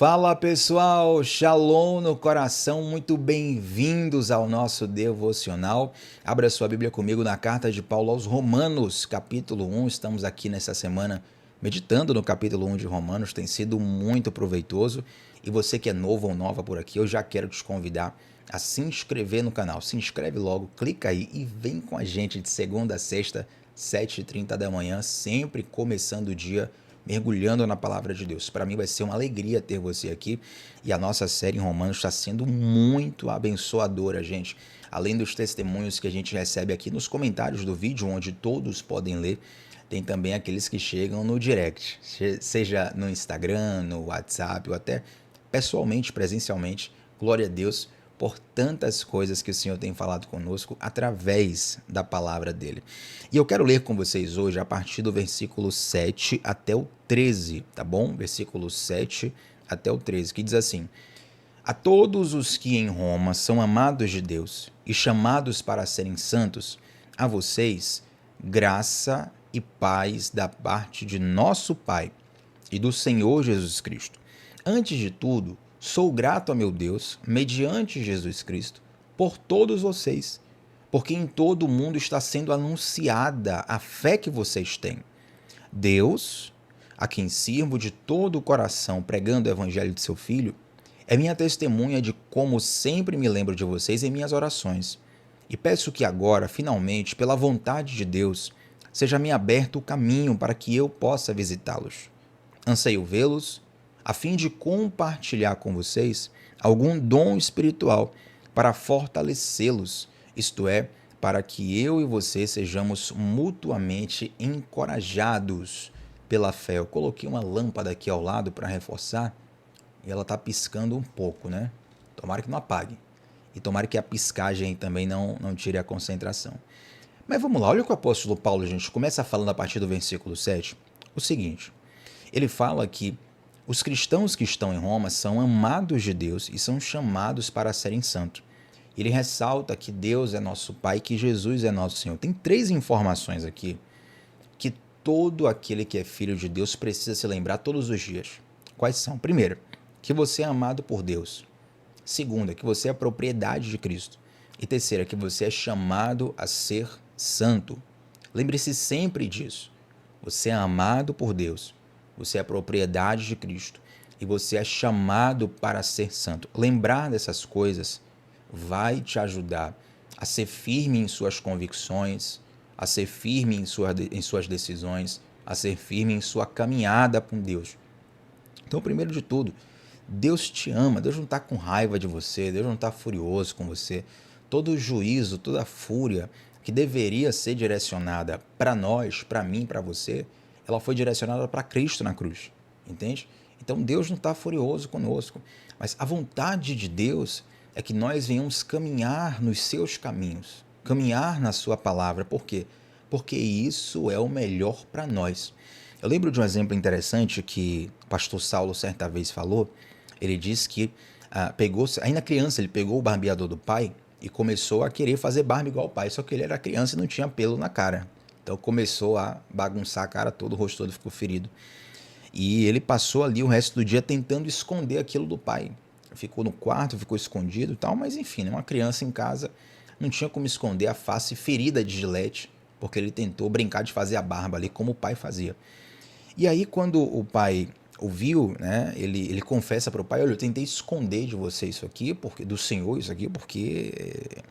Fala pessoal, Shalom no coração, muito bem-vindos ao nosso devocional. Abra sua Bíblia comigo na carta de Paulo aos Romanos, capítulo 1. Estamos aqui nessa semana meditando no capítulo 1 de Romanos, tem sido muito proveitoso. E você que é novo ou nova por aqui, eu já quero te convidar a se inscrever no canal. Se inscreve logo, clica aí e vem com a gente de segunda a sexta, 7h30 da manhã, sempre começando o dia mergulhando na palavra de Deus. Para mim vai ser uma alegria ter você aqui e a nossa série em Romanos está sendo muito abençoadora, gente. Além dos testemunhos que a gente recebe aqui nos comentários do vídeo, onde todos podem ler, tem também aqueles que chegam no direct, seja no Instagram, no WhatsApp ou até pessoalmente, presencialmente. Glória a Deus por tantas coisas que o Senhor tem falado conosco através da palavra dele. E eu quero ler com vocês hoje a partir do versículo 7 até o 13, tá bom? Versículo 7 até o 13, que diz assim: A todos os que em Roma são amados de Deus e chamados para serem santos, a vocês, graça e paz da parte de nosso Pai e do Senhor Jesus Cristo. Antes de tudo, sou grato a meu Deus, mediante Jesus Cristo, por todos vocês, porque em todo o mundo está sendo anunciada a fé que vocês têm. Deus, a quem sirvo de todo o coração pregando o evangelho de seu Filho, é minha testemunha de como sempre me lembro de vocês em minhas orações. E peço que agora, finalmente, pela vontade de Deus, seja-me aberto o caminho para que eu possa visitá-los. Anseio vê-los, a fim de compartilhar com vocês algum dom espiritual para fortalecê-los, isto é, para que eu e você sejamos mutuamente encorajados pela fé. Eu coloquei uma lâmpada aqui ao lado para reforçar e ela está piscando um pouco, né? Tomara que não apague. E tomara que a piscagem também não tire a concentração. Mas vamos lá, olha o que o apóstolo Paulo, gente, começa falando a partir do versículo 7, o seguinte. Ele fala que os cristãos que estão em Roma são amados de Deus e são chamados para serem santos. Ele ressalta que Deus é nosso Pai, que Jesus é nosso Senhor. Tem 3 informações aqui que todo aquele que é filho de Deus precisa se lembrar todos os dias. Quais são? Primeiro, que você é amado por Deus. Segunda, que você é propriedade de Cristo. E terceira, que você é chamado a ser santo. Lembre-se sempre disso. Você é amado por Deus. Você é propriedade de Cristo e você é chamado para ser santo. Lembrar dessas coisas vai te ajudar a ser firme em suas convicções, a ser firme em suas decisões, a ser firme em sua caminhada com Deus. Então, primeiro de tudo, Deus te ama, Deus não está com raiva de você, Deus não está furioso com você. Todo o juízo, toda a fúria que deveria ser direcionada para nós, para mim, para você, ela foi direcionada para Cristo na cruz, entende? Então Deus não está furioso conosco, mas a vontade de Deus é que nós venhamos caminhar nos seus caminhos, caminhar na sua palavra. Por quê? Porque isso é o melhor para nós. Eu lembro de um exemplo interessante que o pastor Saulo certa vez falou. Ele disse que ainda criança, ele pegou o barbeador do pai e começou a querer fazer barba igual ao pai, só que ele era criança e não tinha pelo na cara. Então começou a bagunçar a cara toda, o rosto todo ficou ferido. E ele passou ali o resto do dia tentando esconder aquilo do pai. Ficou no quarto, ficou escondido e tal, mas enfim, uma criança em casa não tinha como esconder a face ferida de Gillette, porque ele tentou brincar de fazer a barba ali como o pai fazia. E aí quando o pai ouviu, né, ele confessa para o pai: olha, eu tentei esconder de você isso aqui, do Senhor isso aqui, porque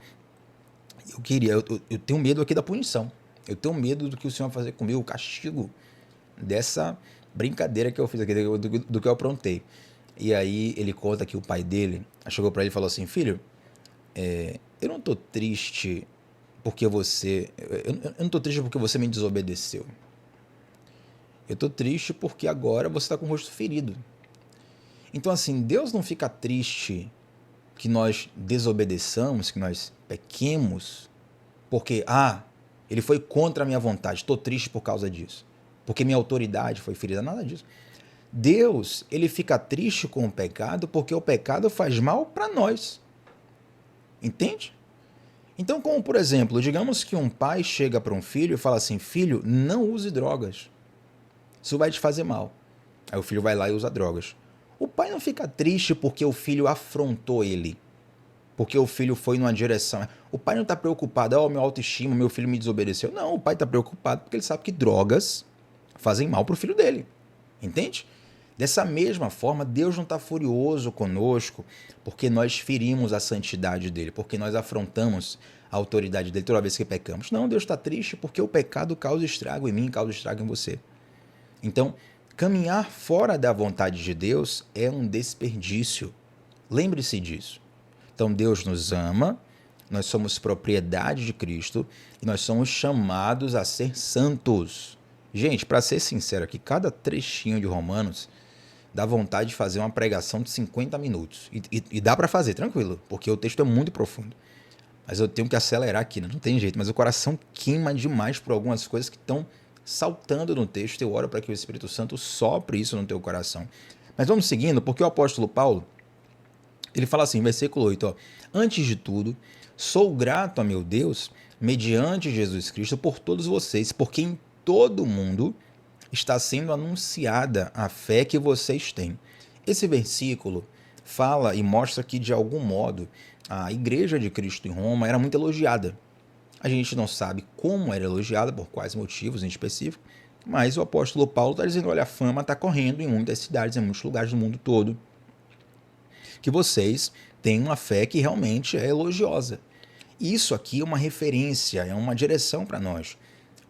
eu tenho medo aqui da punição. Eu tenho medo do que o Senhor vai fazer comigo, o castigo dessa brincadeira que eu fiz aqui, do que eu aprontei. E aí ele conta que o pai dele chegou para ele e falou assim: filho, eu não estou triste porque eu não estou triste porque você me desobedeceu. Eu estou triste porque agora você está com o rosto ferido. Então assim, Deus não fica triste que nós desobedeçamos, que nós pequemos, porque ele foi contra a minha vontade, estou triste por causa disso, porque minha autoridade foi ferida, nada disso. Deus, ele fica triste com o pecado porque o pecado faz mal para nós, entende? Então, como por exemplo, digamos que um pai chega para um filho e fala assim: filho, não use drogas, isso vai te fazer mal. Aí o filho vai lá e usa drogas. O pai não fica triste porque o filho afrontou ele, porque o filho foi numa direção. O pai não está preocupado, oh, meu autoestima, meu filho me desobedeceu. Não, o pai está preocupado porque ele sabe que drogas fazem mal para o filho dele. Entende? Dessa mesma forma, Deus não está furioso conosco porque nós ferimos a santidade dele, porque nós afrontamos a autoridade dele toda vez que pecamos. Não, Deus está triste porque o pecado causa estrago em mim, causa estrago em você. Então, caminhar fora da vontade de Deus é um desperdício. Lembre-se disso. Então, Deus nos ama, nós somos propriedade de Cristo e nós somos chamados a ser santos. Gente, para ser sincero aqui, cada trechinho de Romanos dá vontade de fazer uma pregação de 50 minutos. E dá para fazer, tranquilo, porque o texto é muito profundo. Mas eu tenho que acelerar aqui, né? Não tem jeito. Mas o coração queima demais por algumas coisas que estão saltando no texto. Eu oro para que o Espírito Santo sopre isso no teu coração. Mas vamos seguindo, porque o apóstolo Paulo, ele fala assim, versículo 8, ó, antes de tudo, sou grato a meu Deus, mediante Jesus Cristo, por todos vocês, porque em todo o mundo está sendo anunciada a fé que vocês têm. Esse versículo fala e mostra que, de algum modo, a igreja de Cristo em Roma era muito elogiada. A gente não sabe como era elogiada, por quais motivos em específico, mas o apóstolo Paulo está dizendo, olha, a fama está correndo em muitas cidades, em muitos lugares do mundo todo, que vocês têm uma fé que realmente é elogiosa. Isso aqui é uma referência, é uma direção para nós,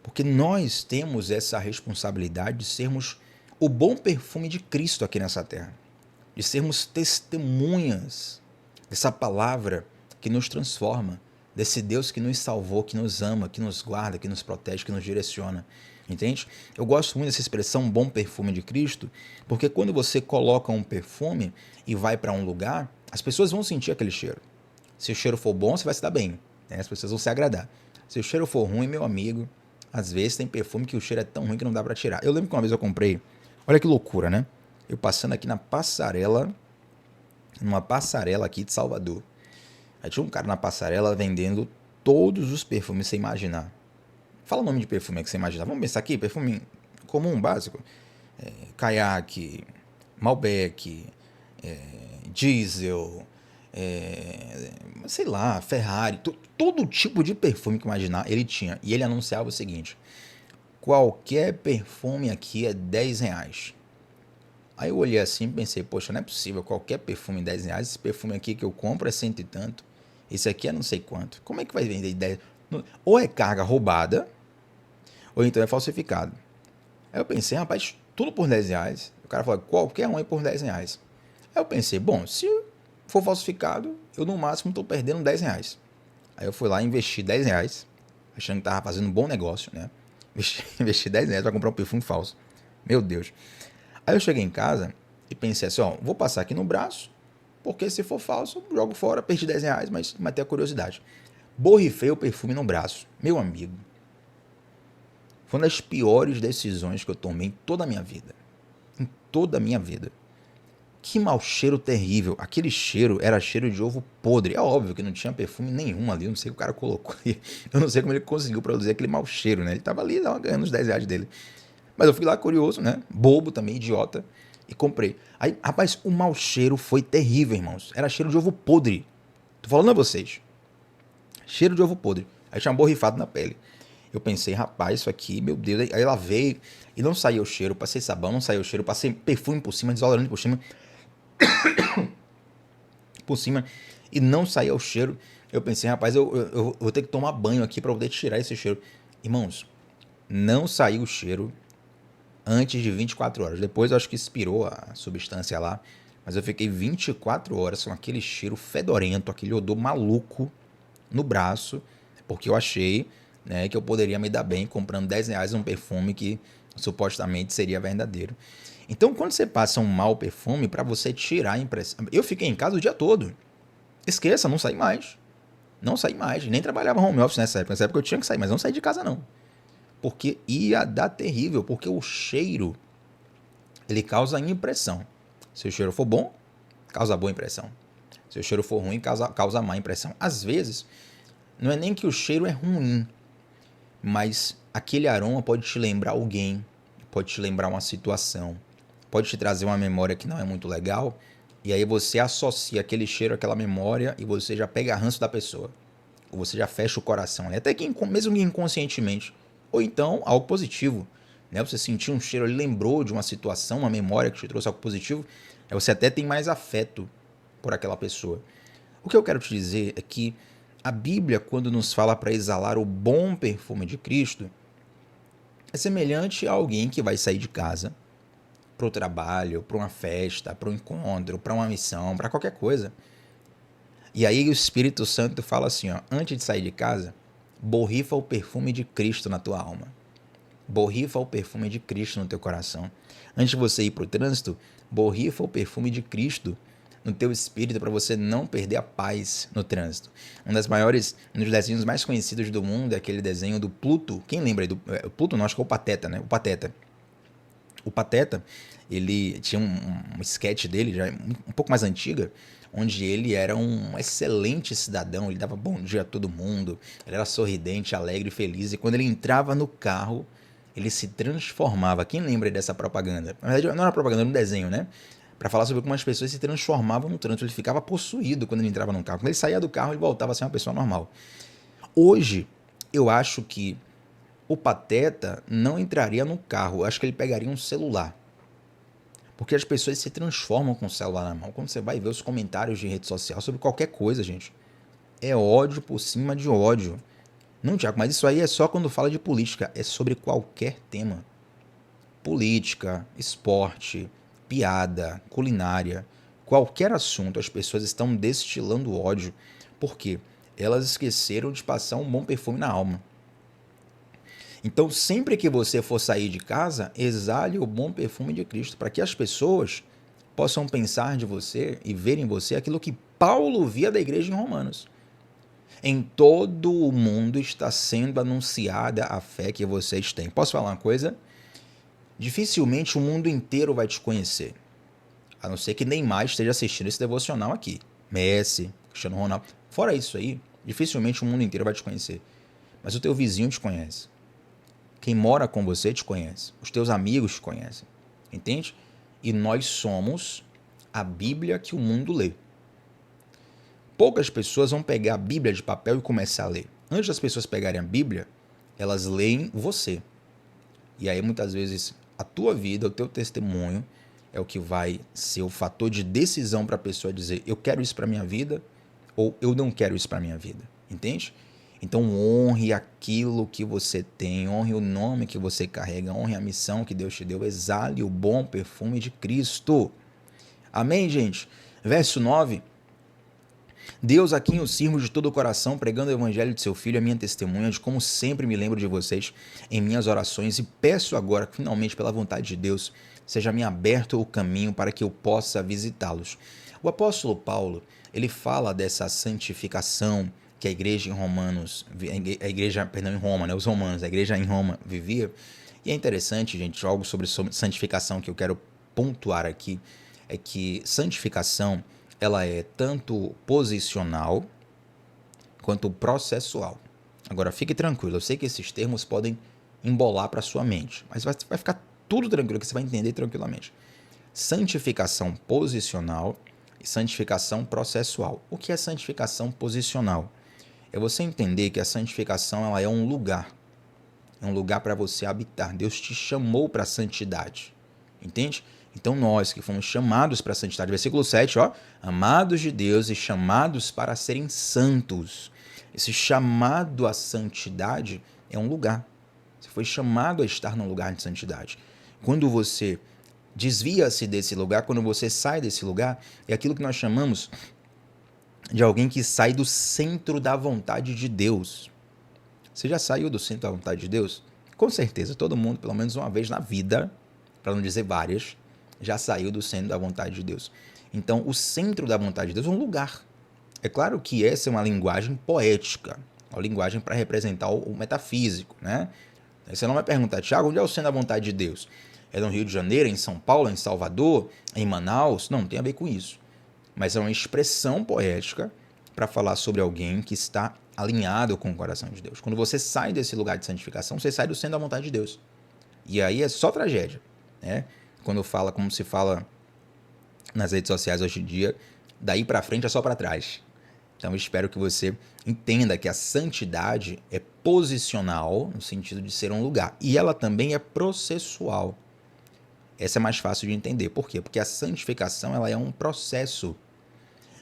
porque nós temos essa responsabilidade de sermos o bom perfume de Cristo aqui nessa terra, de sermos testemunhas dessa palavra que nos transforma, desse Deus que nos salvou, que nos ama, que nos guarda, que nos protege, que nos direciona. Entende? Eu gosto muito dessa expressão bom perfume de Cristo, porque quando você coloca um perfume e vai para um lugar, as pessoas vão sentir aquele cheiro. Se o cheiro for bom, você vai se dar bem, né? As pessoas vão se agradar. Se o cheiro for ruim, meu amigo, às vezes tem perfume que o cheiro é tão ruim que não dá para tirar. Eu lembro que uma vez eu comprei, olha que loucura, né? Eu passando aqui na passarela, numa passarela aqui de Salvador. Aí tinha um cara na passarela vendendo todos os perfumes sem imaginar. Fala o nome de perfume que você imagina. Vamos pensar aqui, perfume comum, básico. Caiaque, Malbec, Diesel, sei lá, Ferrari. Todo tipo de perfume que imaginar ele tinha. E ele anunciava o seguinte, qualquer perfume aqui é R$10. Aí eu olhei assim e pensei, poxa, não é possível, qualquer perfume R$10, esse perfume aqui que eu compro é cento e tanto, esse aqui é não sei quanto. Como é que vai vender 10? Ou é carga roubada, ou então é falsificado. Aí eu pensei, rapaz, tudo por R$10. O cara falou, qualquer um é por R$10. Aí eu pensei, bom, se for falsificado, eu no máximo estou perdendo R$10. Aí eu fui lá e investi R$10, achando que estava fazendo um bom negócio, né? Investi R$10 para comprar um perfume falso. Meu Deus. Aí eu cheguei em casa e pensei assim, ó, vou passar aqui no braço, porque se for falso, eu jogo fora, perdi R$10, mas matei a curiosidade. Borrifei o perfume no braço. Meu amigo, foi uma das piores decisões que eu tomei em toda a minha vida. Em toda a minha vida. Que mau cheiro terrível. Aquele cheiro era cheiro de ovo podre. É óbvio que não tinha perfume nenhum ali. Eu não sei o que o cara colocou ali. Eu não sei como ele conseguiu produzir aquele mau cheiro, né? Ele tava ali ganhando os R$10 dele. Mas eu fui lá curioso, né? Bobo também, idiota. E comprei. Aí, rapaz, o mau cheiro foi terrível, irmãos. Era cheiro de ovo podre. Tô falando a vocês. Cheiro de ovo podre. Aí tinha borrifado na pele. Eu pensei, rapaz, isso aqui, meu Deus. Aí lavei e não saiu o cheiro. Passei sabão, não saiu o cheiro. Passei perfume por cima, desodorante por cima. Por cima. E não saiu o cheiro. Eu pensei, rapaz, eu vou ter que tomar banho aqui para poder tirar esse cheiro. Irmãos, não saiu o cheiro antes de 24 horas. Depois eu acho que expirou a substância lá. Mas eu fiquei 24 horas com aquele cheiro fedorento, aquele odor maluco no braço. Porque eu achei, né, que eu poderia me dar bem comprando R$10 um perfume que supostamente seria verdadeiro. Então, quando você passa um mau perfume, para você tirar a impressão... Eu fiquei em casa o dia todo. Esqueça, não saí mais. Não saí mais. Nem trabalhava home office nessa época. Nessa época eu tinha que sair, mas não saí de casa não. Porque ia dar terrível. Porque o cheiro, ele causa impressão. Se o cheiro for bom, causa boa impressão. Se o cheiro for ruim, causa má impressão. Às vezes, não é nem que o cheiro é ruim, mas aquele aroma pode te lembrar alguém, pode te lembrar uma situação, pode te trazer uma memória que não é muito legal, e aí você associa aquele cheiro àquela memória e você já pega ranço da pessoa. Ou você já fecha o coração, né? Até que mesmo que inconscientemente. Ou então, algo positivo. Né? Você sentiu um cheiro, ele lembrou de uma situação, uma memória que te trouxe algo positivo, aí você até tem mais afeto por aquela pessoa. O que eu quero te dizer é que a Bíblia, quando nos fala para exalar o bom perfume de Cristo, é semelhante a alguém que vai sair de casa para o trabalho, para uma festa, para um encontro, para uma missão, para qualquer coisa. E aí o Espírito Santo fala assim, ó, antes de sair de casa, borrifa o perfume de Cristo na tua alma. Borrifa o perfume de Cristo no teu coração. Antes de você ir para o trânsito, borrifa o perfume de Cristo no teu espírito para você não perder a paz no trânsito. Um dos desenhos mais conhecidos do mundo é aquele desenho do Pluto. Quem lembra aí do Pluto? Não, acho que é o Pateta, né? O Pateta. O Pateta, ele tinha um sketch dele, já um pouco mais antiga, onde ele era um excelente cidadão, ele dava bom dia a todo mundo, ele era sorridente, alegre, feliz, e quando ele entrava no carro, ele se transformava. Quem lembra dessa propaganda? Na verdade, não era propaganda, era um desenho, né? Para falar sobre como as pessoas se transformavam no trânsito. Ele ficava possuído quando ele entrava no carro. Quando ele saía do carro, ele voltava a ser uma pessoa normal. Hoje, eu acho que o Pateta não entraria no carro. Eu acho que ele pegaria um celular. Porque as pessoas se transformam com o celular na mão. Quando você vai ver os comentários de rede social sobre qualquer coisa, gente, é ódio por cima de ódio. Não, Tiago, mas isso aí é só quando fala de política. É sobre qualquer tema. Política, esporte, piada, culinária, qualquer assunto, as pessoas estão destilando ódio. Por quê? Elas esqueceram de passar um bom perfume na alma. Então, sempre que você for sair de casa, exale o bom perfume de Cristo, para que as pessoas possam pensar de você e ver em você aquilo que Paulo via da igreja em Romanos. Em todo o mundo está sendo anunciada a fé que vocês têm. Posso falar uma coisa? Dificilmente o mundo inteiro vai te conhecer. A não ser que Neymar esteja assistindo esse devocional aqui. Messi, Cristiano Ronaldo. Fora isso aí, dificilmente o mundo inteiro vai te conhecer. Mas o teu vizinho te conhece. Quem mora com você te conhece. Os teus amigos te conhecem. Entende? E nós somos a Bíblia que o mundo lê. Poucas pessoas vão pegar a Bíblia de papel e começar a ler. Antes das pessoas pegarem a Bíblia, elas leem você. E aí muitas vezes a tua vida, o teu testemunho é o que vai ser o fator de decisão para a pessoa dizer eu quero isso para minha vida ou eu não quero isso para minha vida. Entende? Então honre aquilo que você tem, honre o nome que você carrega, honre a missão que Deus te deu, exale o bom perfume de Cristo. Amém, gente? Verso 9. Deus, a quem eu sirvo de todo o coração, pregando o evangelho de seu Filho, é minha testemunha de como sempre me lembro de vocês em minhas orações e peço agora que finalmente, pela vontade de Deus, seja-me aberto o caminho para que eu possa visitá-los. O apóstolo Paulo, ele fala dessa santificação que a igreja em em Roma, né, os romanos, a igreja em Roma vivia. E é interessante, gente, algo sobre santificação que eu quero pontuar aqui, é que santificação ela é tanto posicional quanto processual. Agora, fique tranquilo, eu sei que esses termos podem embolar para sua mente, mas vai ficar tudo tranquilo, que você vai entender tranquilamente. Santificação posicional e santificação processual. O que é santificação posicional? É você entender que a santificação ela é um lugar para você habitar. Deus te chamou para a santidade, entende? Então nós que fomos chamados para a santidade, versículo 7, ó, amados de Deus e chamados para serem santos. Esse chamado à santidade é um lugar. Você foi chamado a estar num lugar de santidade. Quando você desvia-se desse lugar, quando você sai desse lugar, é aquilo que nós chamamos de alguém que sai do centro da vontade de Deus. Você já saiu do centro da vontade de Deus? Com certeza, todo mundo, pelo menos uma vez na vida, para não dizer várias, já saiu do centro da vontade de Deus. Então, o centro da vontade de Deus é um lugar. É claro que essa é uma linguagem poética, uma linguagem para representar o metafísico, né? Aí você não vai perguntar, Tiago, onde é o centro da vontade de Deus? É no Rio de Janeiro, em São Paulo, em Salvador, em Manaus? Não tem a ver com isso. Mas é uma expressão poética para falar sobre alguém que está alinhado com o coração de Deus. Quando você sai desse lugar de santificação, você sai do centro da vontade de Deus. E aí é só tragédia, né? quando fala como se fala nas redes sociais hoje em dia, daí para frente é só para trás. Então eu espero que você entenda que a santidade é posicional, no sentido de ser um lugar, e ela também é processual. Essa é mais fácil de entender. Por quê? Porque a santificação ela é um processo.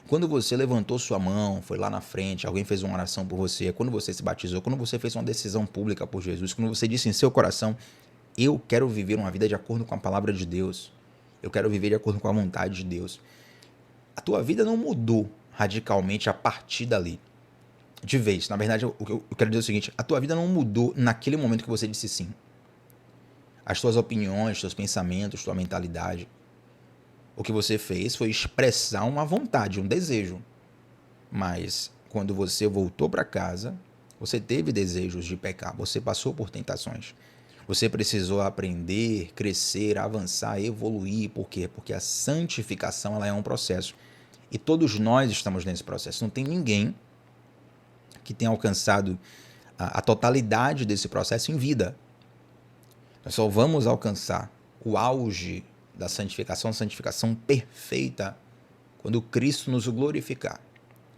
Quando você levantou sua mão, foi lá na frente, alguém fez uma oração por você, quando você se batizou, quando você fez uma decisão pública por Jesus, quando você disse em seu coração, eu quero viver uma vida de acordo com a palavra de Deus, eu quero viver de acordo com a vontade de Deus. A tua vida não mudou radicalmente a partir dali. De vez. Na verdade, eu quero dizer o seguinte, a tua vida não mudou naquele momento que você disse sim. As tuas opiniões, teus pensamentos, tua mentalidade. O que você fez foi expressar uma vontade, um desejo. Mas quando você voltou para casa, você teve desejos de pecar, você passou por tentações. Você precisou aprender, crescer, avançar, evoluir. Por quê? Porque a santificação ela é um processo. E todos nós estamos nesse processo. Não tem ninguém que tenha alcançado a totalidade desse processo em vida. Nós só vamos alcançar o auge da santificação, a santificação perfeita, quando Cristo nos glorificar.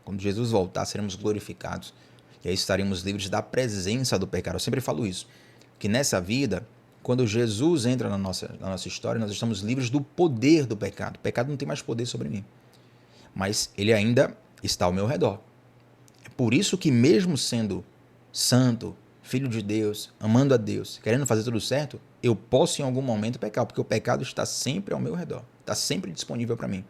Quando Jesus voltar, seremos glorificados. E aí estaremos livres da presença do pecado. Eu sempre falo isso, que nessa vida, quando Jesus entra na nossa história, nós estamos livres do poder do pecado. O pecado não tem mais poder sobre mim. Mas ele ainda está ao meu redor. É por isso que mesmo sendo santo, filho de Deus, amando a Deus, querendo fazer tudo certo, eu posso em algum momento pecar, porque o pecado está sempre ao meu redor, está sempre disponível para mim.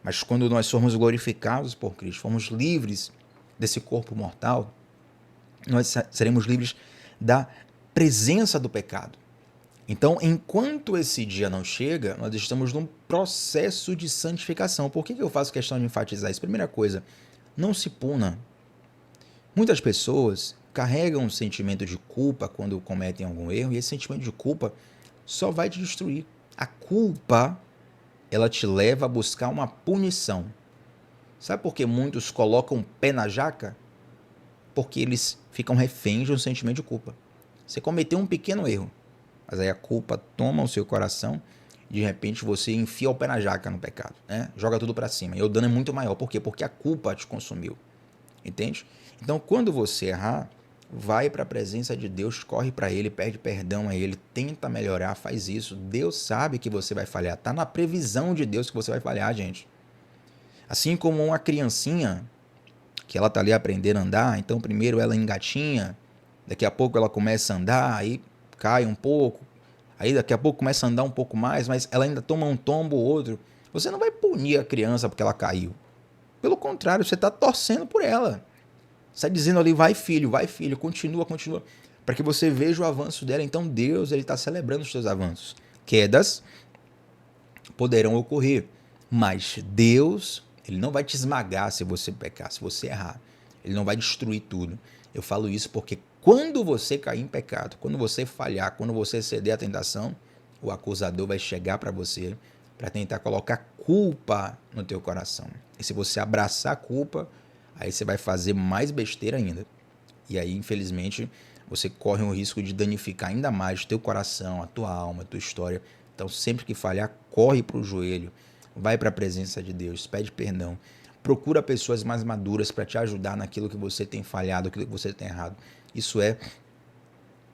Mas quando nós formos glorificados por Cristo, formos livres desse corpo mortal, nós seremos livres da presença do pecado. Então, enquanto esse dia não chega, nós estamos num processo de santificação. Por que eu faço questão de enfatizar isso? Primeira coisa, não se puna. Muitas pessoas carregam um sentimento de culpa quando cometem algum erro, e esse sentimento de culpa só vai te destruir. A culpa, ela te leva a buscar uma punição. Sabe por que muitos colocam o pé na jaca? Porque eles ficam reféns de um sentimento de culpa. Você cometeu um pequeno erro, mas aí a culpa toma o seu coração e de repente você enfia o pé na jaca no pecado, né? Joga tudo para cima. E o dano é muito maior. Por quê? Porque a culpa te consumiu. Entende? Então, quando você errar, vai para a presença de Deus, corre para Ele, pede perdão a Ele, tenta melhorar, faz isso. Deus sabe que você vai falhar. Está na previsão de Deus que você vai falhar, gente. Assim como uma criancinha, que ela está ali aprendendo a andar, então primeiro ela engatinha, daqui a pouco ela começa a andar, aí cai um pouco, aí daqui a pouco começa a andar um pouco mais, mas ela ainda toma um tombo ou outro. Você não vai punir a criança porque ela caiu. Pelo contrário, você está torcendo por ela. Você está dizendo ali, vai filho, continua, para que você veja o avanço dela. Então Deus está celebrando os seus avanços. Quedas poderão ocorrer, mas Deus, Ele não vai te esmagar se você pecar, se você errar. Ele não vai destruir tudo. Eu falo isso porque quando você cair em pecado, quando você falhar, quando você ceder à tentação, o acusador vai chegar para você para tentar colocar culpa no teu coração. E se você abraçar a culpa, aí você vai fazer mais besteira ainda. E aí, infelizmente, você corre o risco de danificar ainda mais o teu coração, a tua alma, a tua história. Então, sempre que falhar, corre para o joelho, vai para a presença de Deus, pede perdão. Procura pessoas mais maduras para te ajudar naquilo que você tem falhado, naquilo que você tem errado. Isso é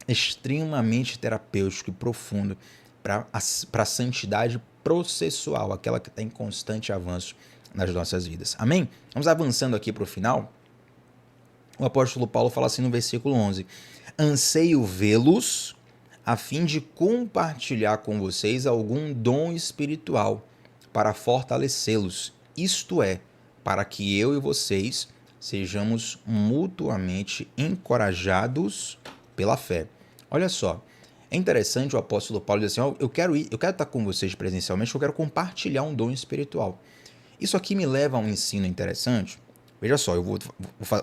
extremamente terapêutico e profundo para a santidade processual, aquela que está em constante avanço nas nossas vidas. Amém? Vamos avançando aqui para o final. O apóstolo Paulo fala assim no versículo 11: anseio vê-los a fim de compartilhar com vocês algum dom espiritual para fortalecê-los, isto é, para que eu e vocês sejamos mutuamente encorajados pela fé. Olha só, é interessante o apóstolo Paulo dizer assim, eu quero estar com vocês presencialmente, eu quero compartilhar um dom espiritual. Isso aqui me leva a um ensino interessante. Veja só, eu vou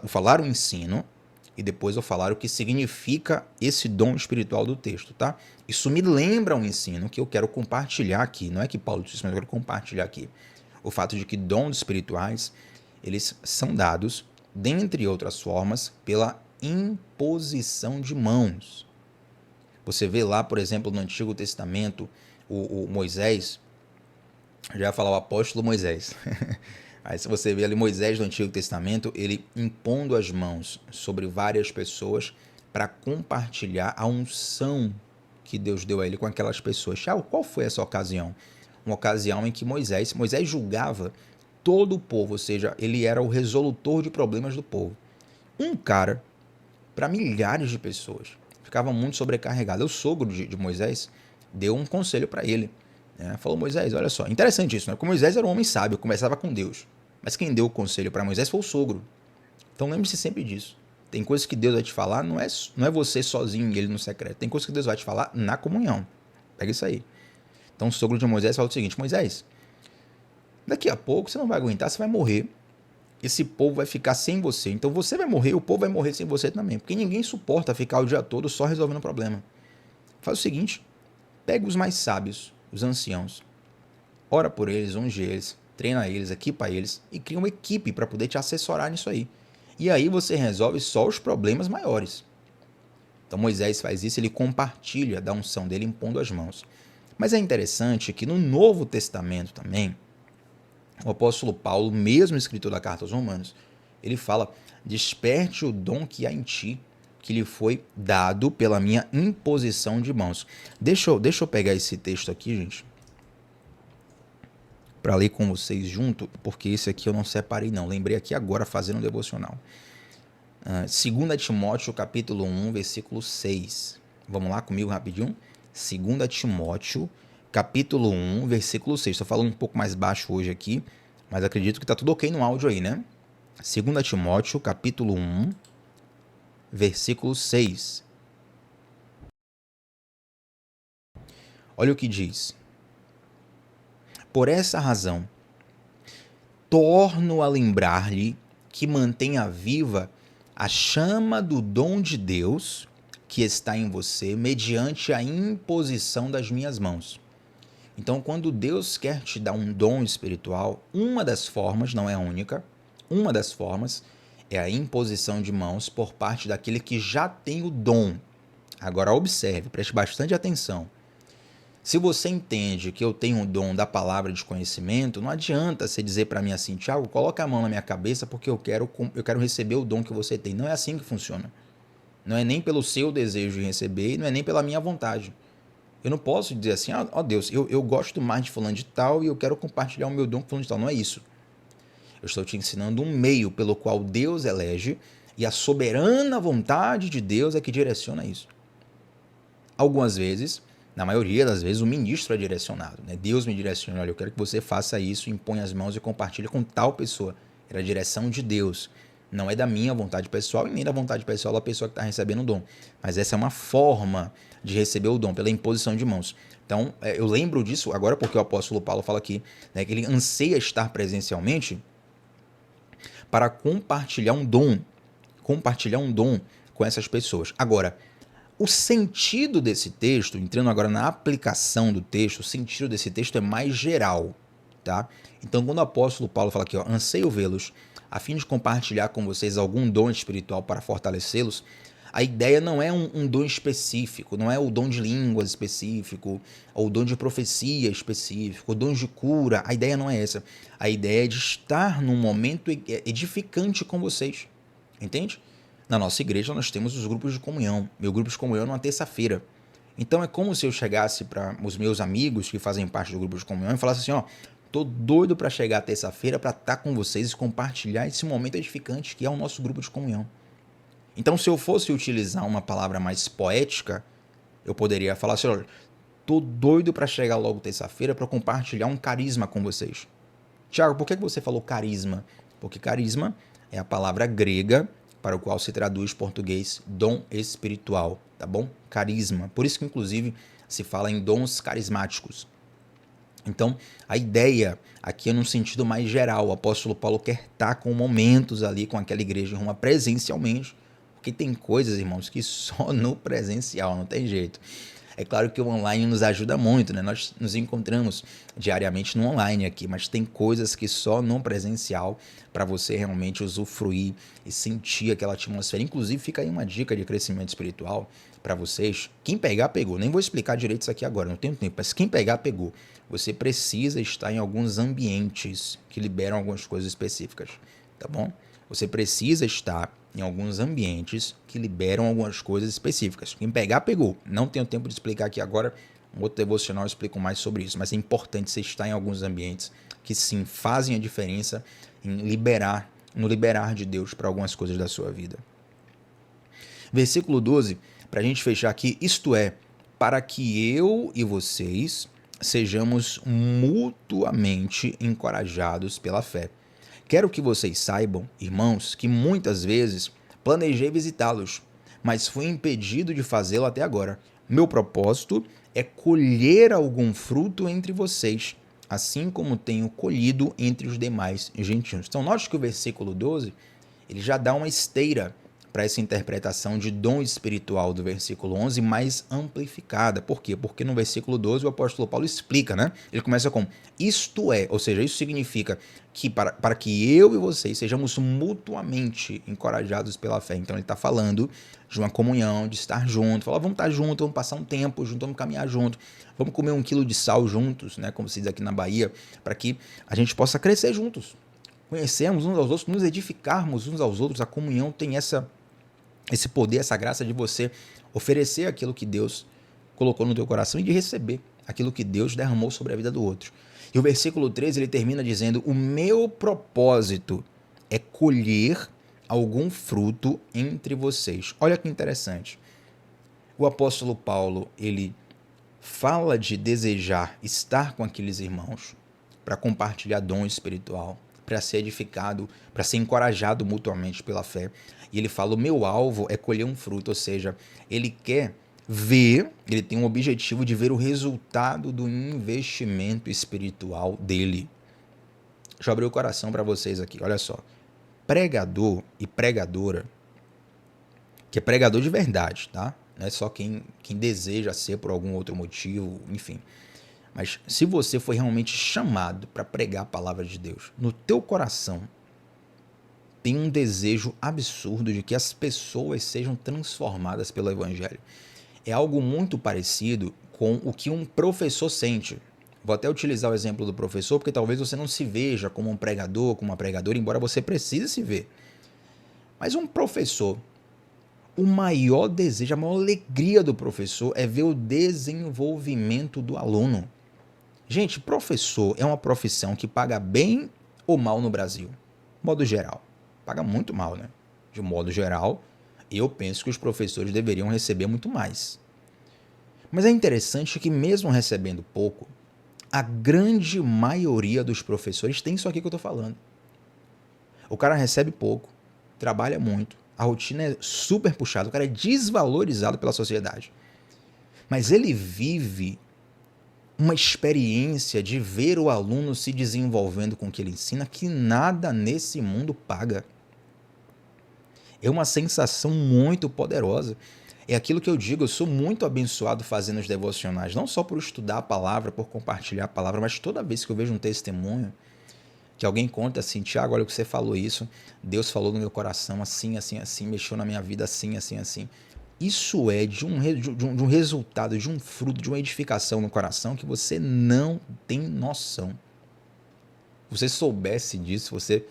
falar o ensino e depois eu falar o que significa esse dom espiritual do texto, tá? Isso me lembra um ensino que eu quero compartilhar aqui. Não é que Paulo disse, mas eu quero compartilhar aqui. O fato de que dons espirituais, eles são dados, dentre outras formas, pela imposição de mãos. Você vê lá, por exemplo, no Antigo Testamento, o Moisés, já ia falar o apóstolo Moisés. Aí se você vê ali Moisés do Antigo Testamento, ele impondo as mãos sobre várias pessoas para compartilhar a unção que Deus deu a ele com aquelas pessoas. Tiago, qual foi essa ocasião? Uma ocasião em que Moisés julgava todo o povo, ou seja, ele era o resolutor de problemas do povo. Um cara para milhares de pessoas. Ficava muito sobrecarregado. O sogro de Moisés deu um conselho para ele. Falou, Moisés, olha só, interessante isso, né? Porque Moisés era um homem sábio, conversava com Deus. Mas quem deu o conselho para Moisés foi o sogro. Então lembre-se sempre disso. Tem coisas que Deus vai te falar, não é você sozinho e ele no secreto. Tem coisas que Deus vai te falar na comunhão. Pega isso aí. Então o sogro de Moisés falou o seguinte, Moisés, daqui a pouco você não vai aguentar, você vai morrer. Esse povo vai ficar sem você. Então você vai morrer, o povo vai morrer sem você também. Porque ninguém suporta ficar o dia todo só resolvendo o problema. Faz o seguinte, pega os mais sábios, os anciãos, ora por eles, unge eles, treina eles, equipa eles e cria uma equipe para poder te assessorar nisso aí. E aí você resolve só os problemas maiores. Então Moisés faz isso, ele compartilha da unção dele impondo as mãos. Mas é interessante que no Novo Testamento também, o apóstolo Paulo, mesmo escritor da carta aos Romanos, ele fala, desperte o dom que há em ti, que lhe foi dado pela minha imposição de mãos. Deixa eu pegar esse texto aqui, gente, para ler com vocês junto, porque esse aqui eu não separei não, lembrei aqui agora fazendo um devocional. 2 Timóteo capítulo 1, versículo 6. Vamos lá comigo rapidinho? 2 Timóteo capítulo 1, versículo 6. Estou falando um pouco mais baixo hoje aqui, mas acredito que está tudo ok no áudio aí, né? 2 Timóteo capítulo 1, versículo 6. Olha o que diz. Por essa razão, torno a lembrar-lhe que mantenha viva a chama do dom de Deus que está em você mediante a imposição das minhas mãos. Então, quando Deus quer te dar um dom espiritual, uma das formas, não é a única, uma das formas é a imposição de mãos por parte daquele que já tem o dom. Agora observe, preste bastante atenção. Se você entende que eu tenho o dom da palavra de conhecimento, não adianta você dizer para mim assim, Tiago, coloca a mão na minha cabeça porque eu quero receber o dom que você tem. Não é assim que funciona. Não é nem pelo seu desejo de receber e não é nem pela minha vontade. Eu não posso dizer assim, ó Deus, eu gosto mais de fulano de tal e eu quero compartilhar o meu dom com fulano de tal. Não é isso. Eu estou te ensinando um meio pelo qual Deus elege e a soberana vontade de Deus é que direciona isso. Algumas vezes, na maioria das vezes, o ministro é direcionado. Né? Deus me direciona, olha, eu quero que você faça isso, impõe as mãos e compartilhe com tal pessoa. Era a direção de Deus. Não é da minha vontade pessoal e nem da vontade pessoal da pessoa que está recebendo o dom. Mas essa é uma forma de receber o dom, pela imposição de mãos. Então, eu lembro disso agora porque o apóstolo Paulo fala aqui, né, que ele anseia estar presencialmente para compartilhar um dom com essas pessoas. Agora, o sentido desse texto, entrando agora na aplicação do texto, o sentido desse texto é mais geral, tá? Então, quando o apóstolo Paulo fala aqui, ó, anseio vê-los, a fim de compartilhar com vocês algum dom espiritual para fortalecê-los, a ideia não é um dom específico, não é o dom de línguas específico, ou o dom de profecia específico, o dom de cura, a ideia não é essa. A ideia é de estar num momento edificante com vocês, entende? Na nossa igreja nós temos os grupos de comunhão, meu grupo de comunhão é numa terça-feira. Então é como se eu chegasse para os meus amigos que fazem parte do grupo de comunhão e falasse assim, ó, tô doido para chegar terça-feira para estar com vocês e compartilhar esse momento edificante que é o nosso grupo de comunhão. Então, se eu fosse utilizar uma palavra mais poética, eu poderia falar assim, olha, tô doido para chegar logo terça-feira para compartilhar um carisma com vocês. Tiago, por que você falou carisma? Porque carisma é a palavra grega para o qual se traduz em português dom espiritual, tá bom? Carisma. Por isso que, inclusive, se fala em dons carismáticos. Então, a ideia aqui é num sentido mais geral. O apóstolo Paulo quer estar com momentos ali com aquela igreja em Roma presencialmente, porque tem coisas, irmãos, que só no presencial, não tem jeito. É claro que o online nos ajuda muito, né? Nós nos encontramos diariamente no online aqui, mas tem coisas que só no presencial para você realmente usufruir e sentir aquela atmosfera. Inclusive, fica aí uma dica de crescimento espiritual para vocês. Quem pegar, pegou. Nem vou explicar direito isso aqui agora, não tenho tempo, mas quem pegar, pegou. Você precisa estar em alguns ambientes que liberam algumas coisas específicas, tá bom? Você precisa estar em alguns ambientes que liberam algumas coisas específicas. Quem pegar, pegou. Não tenho tempo de explicar aqui agora. Um outro devocional eu explico mais sobre isso. Mas é importante você estar em alguns ambientes que sim fazem a diferença em no liberar de Deus para algumas coisas da sua vida. Versículo 12, para a gente fechar aqui, isto é, para que eu e vocês sejamos mutuamente encorajados pela fé. Quero que vocês saibam, irmãos, que muitas vezes planejei visitá-los, mas fui impedido de fazê-lo até agora. Meu propósito é colher algum fruto entre vocês, assim como tenho colhido entre os demais gentios. Então, note que o versículo 12 ele já dá uma esteira para essa interpretação de dom espiritual do versículo 11 mais amplificada. Por quê? Porque no versículo 12 o apóstolo Paulo explica, né? Ele começa com isto é, ou seja, isso significa que para que eu e vocês sejamos mutuamente encorajados pela fé. Então ele está falando de uma comunhão, de estar junto. Fala, vamos estar juntos, vamos passar um tempo junto, vamos caminhar junto, vamos comer 1 quilo de sal juntos, né? Como se diz aqui na Bahia, para que a gente possa crescer juntos. Conhecermos uns aos outros, nos edificarmos uns aos outros. A comunhão tem esse poder, essa graça de você oferecer aquilo que Deus colocou no teu coração e de receber aquilo que Deus derramou sobre a vida do outro. E o versículo 13 ele termina dizendo: o meu propósito é colher algum fruto entre vocês. Olha que interessante. O apóstolo Paulo, ele fala de desejar estar com aqueles irmãos para compartilhar dom espiritual, para ser edificado, para ser encorajado mutuamente pela fé. E ele fala, o meu alvo é colher um fruto, ou seja, ele quer ver, ele tem um objetivo de ver o resultado do investimento espiritual dele. Deixa eu abrir o coração para vocês aqui, olha só. Pregador e pregadora, que é pregador de verdade, tá? Não é só quem deseja ser por algum outro motivo, enfim. Mas se você foi realmente chamado para pregar a palavra de Deus, no teu coração tem um desejo absurdo de que as pessoas sejam transformadas pelo evangelho. É algo muito parecido com o que um professor sente. Vou até utilizar o exemplo do professor, porque talvez você não se veja como um pregador, como uma pregadora, embora você precise se ver. Mas um professor, o maior desejo, a maior alegria do professor é ver o desenvolvimento do aluno. Gente, professor é uma profissão que paga bem ou mal no Brasil? De modo geral. Paga muito mal, né? De modo geral, eu penso que os professores deveriam receber muito mais. Mas é interessante que mesmo recebendo pouco, a grande maioria dos professores tem isso aqui que eu estou falando. O cara recebe pouco, trabalha muito, a rotina é super puxada, o cara é desvalorizado pela sociedade. Mas ele vive uma experiência de ver o aluno se desenvolvendo com o que ele ensina que nada nesse mundo paga. É uma sensação muito poderosa. É aquilo que eu digo, eu sou muito abençoado fazendo os devocionais, não só por estudar a palavra, por compartilhar a palavra, mas toda vez que eu vejo um testemunho, que alguém conta assim, Tiago, olha o que você falou isso, Deus falou no meu coração assim, assim, assim, mexeu na minha vida assim, assim, assim. Isso é de um resultado, de um fruto, de uma edificação no coração que você não tem noção. Se você soubesse disso, você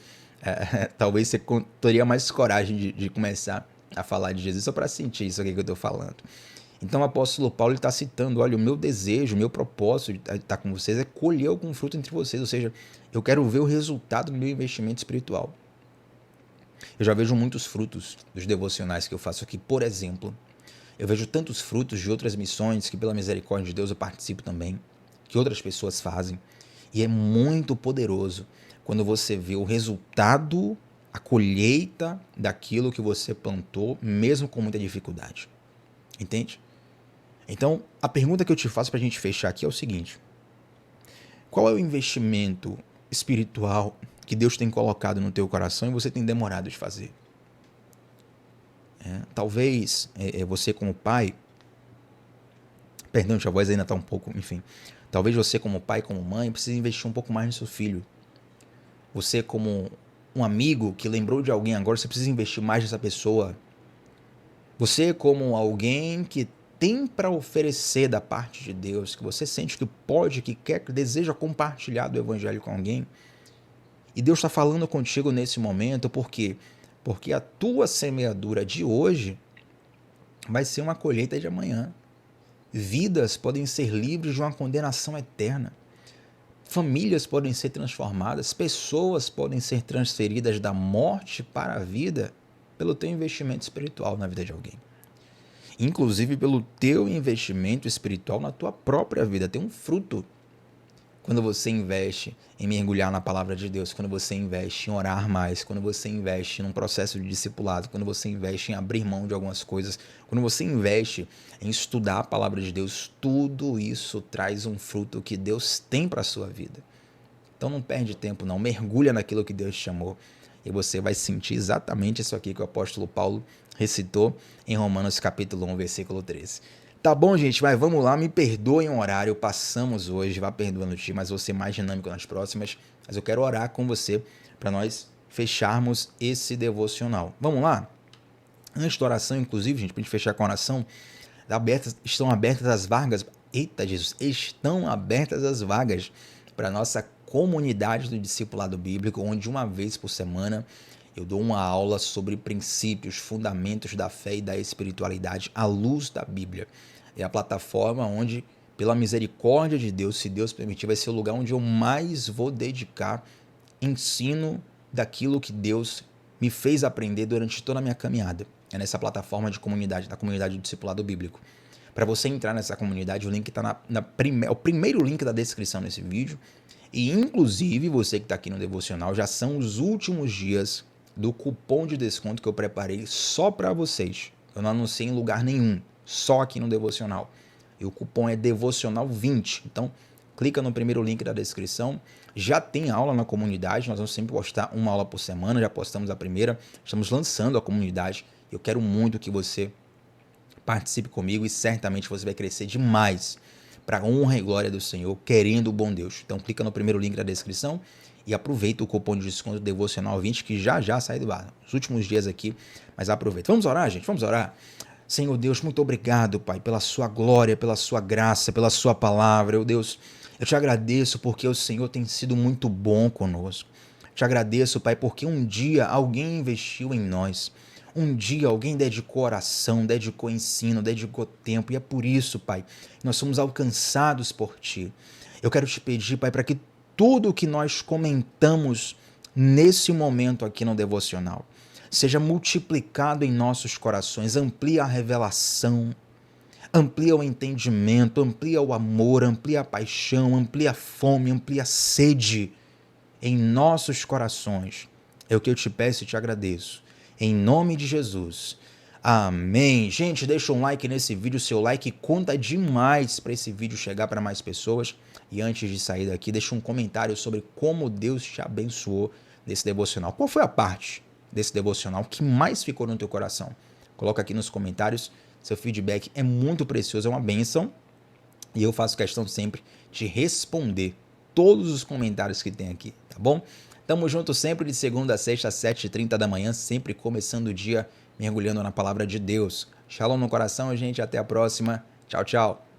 talvez você teria mais coragem de começar a falar de Jesus só para sentir isso aqui que eu estou falando. Então o apóstolo Paulo está citando, olha, o meu desejo, o meu propósito de estar com vocês é colher algum fruto entre vocês, ou seja, eu quero ver o resultado do meu investimento espiritual. Eu já vejo muitos frutos dos devocionais que eu faço aqui. Por exemplo, eu vejo tantos frutos de outras missões que, pela misericórdia de Deus, eu participo também, que outras pessoas fazem. E é muito poderoso quando você vê o resultado, a colheita daquilo que você plantou, mesmo com muita dificuldade. Entende? Então, a pergunta que eu te faço para a gente fechar aqui é o seguinte. Qual é o investimento espiritual que Deus tem colocado no teu coração e você tem demorado de fazer? Talvez você como pai Perdão, sua voz ainda está um pouco, enfim. Talvez você, como pai, como mãe, precise investir um pouco mais no seu filho. Você, como um amigo que lembrou de alguém agora, você precisa investir mais nessa pessoa. Você, como alguém que tem para oferecer da parte de Deus, que você sente que pode, que quer, que deseja compartilhar do evangelho com alguém, e Deus está falando contigo nesse momento, por quê? Porque a tua semeadura de hoje vai ser uma colheita de amanhã. Vidas podem ser livres de uma condenação eterna. Famílias podem ser transformadas, pessoas podem ser transferidas da morte para a vida pelo teu investimento espiritual na vida de alguém. Inclusive pelo teu investimento espiritual na tua própria vida. Tem um fruto quando você investe em mergulhar na palavra de Deus, quando você investe em orar mais, quando você investe num processo de discipulado, quando você investe em abrir mão de algumas coisas, quando você investe em estudar a palavra de Deus, tudo isso traz um fruto que Deus tem para a sua vida. Então não perde tempo não, mergulha naquilo que Deus te chamou e você vai sentir exatamente isso aqui que o apóstolo Paulo recitou em Romanos capítulo 1, versículo 13. Tá bom, gente, mas vamos lá, me perdoem o horário, passamos hoje, vá perdoando-te, mas vou ser mais dinâmico nas próximas, mas eu quero orar com você para nós fecharmos esse devocional. Vamos lá? Antes da oração, inclusive, gente, para a gente fechar com a oração, estão abertas as vagas, eita Jesus, estão abertas as vagas para a nossa comunidade do discipulado bíblico, onde uma vez por semana eu dou uma aula sobre princípios, fundamentos da fé e da espiritualidade à luz da Bíblia. É a plataforma onde, pela misericórdia de Deus, se Deus permitir, vai ser o lugar onde eu mais vou dedicar ensino daquilo que Deus me fez aprender durante toda a minha caminhada. É nessa plataforma de comunidade, da comunidade do discipulado bíblico. Para você entrar nessa comunidade, o link está é o primeiro link da descrição desse vídeo. E, inclusive, você que está aqui no devocional, já são os últimos dias do cupom de desconto que eu preparei só para vocês. Eu não anunciei em lugar nenhum, só aqui no devocional. E o cupom é devocional20. Então, clica no primeiro link da descrição. Já tem aula na comunidade, nós vamos sempre postar uma aula por semana, já postamos a primeira. Estamos lançando a comunidade. Eu quero muito que você participe comigo e certamente você vai crescer demais para a honra e glória do Senhor, querendo o bom Deus. Então, clica no primeiro link da descrição e aproveita o cupom de desconto Devocional 20, que já sai do ar. Os últimos dias aqui, mas aproveita. Vamos orar, gente? Vamos orar? Senhor Deus, muito obrigado, Pai, pela sua glória, pela sua graça, pela sua palavra. Eu, Deus, eu te agradeço porque o Senhor tem sido muito bom conosco. Te agradeço, Pai, porque um dia alguém investiu em nós. Um dia alguém dedicou oração, dedicou ensino, dedicou tempo. E é por isso, Pai, que nós somos alcançados por Ti. Eu quero te pedir, Pai, para que tudo o que nós comentamos nesse momento aqui no devocional seja multiplicado em nossos corações, amplia a revelação, amplia o entendimento, amplia o amor, amplia a paixão, amplia a fome, amplia a sede em nossos corações. É o que eu te peço e te agradeço. Em nome de Jesus. Amém. Gente, deixa um like nesse vídeo. Seu like conta demais para esse vídeo chegar para mais pessoas. E antes de sair daqui, deixa um comentário sobre como Deus te abençoou nesse devocional. Qual foi a parte desse devocional que mais ficou no teu coração? Coloca aqui nos comentários. Seu feedback é muito precioso, é uma bênção. E eu faço questão sempre de responder todos os comentários que tem aqui, tá bom? Tamo junto sempre de segunda a sexta, às 7h30 da manhã, sempre começando o dia mergulhando na palavra de Deus. Shalom no coração, gente. Até a próxima. Tchau, tchau.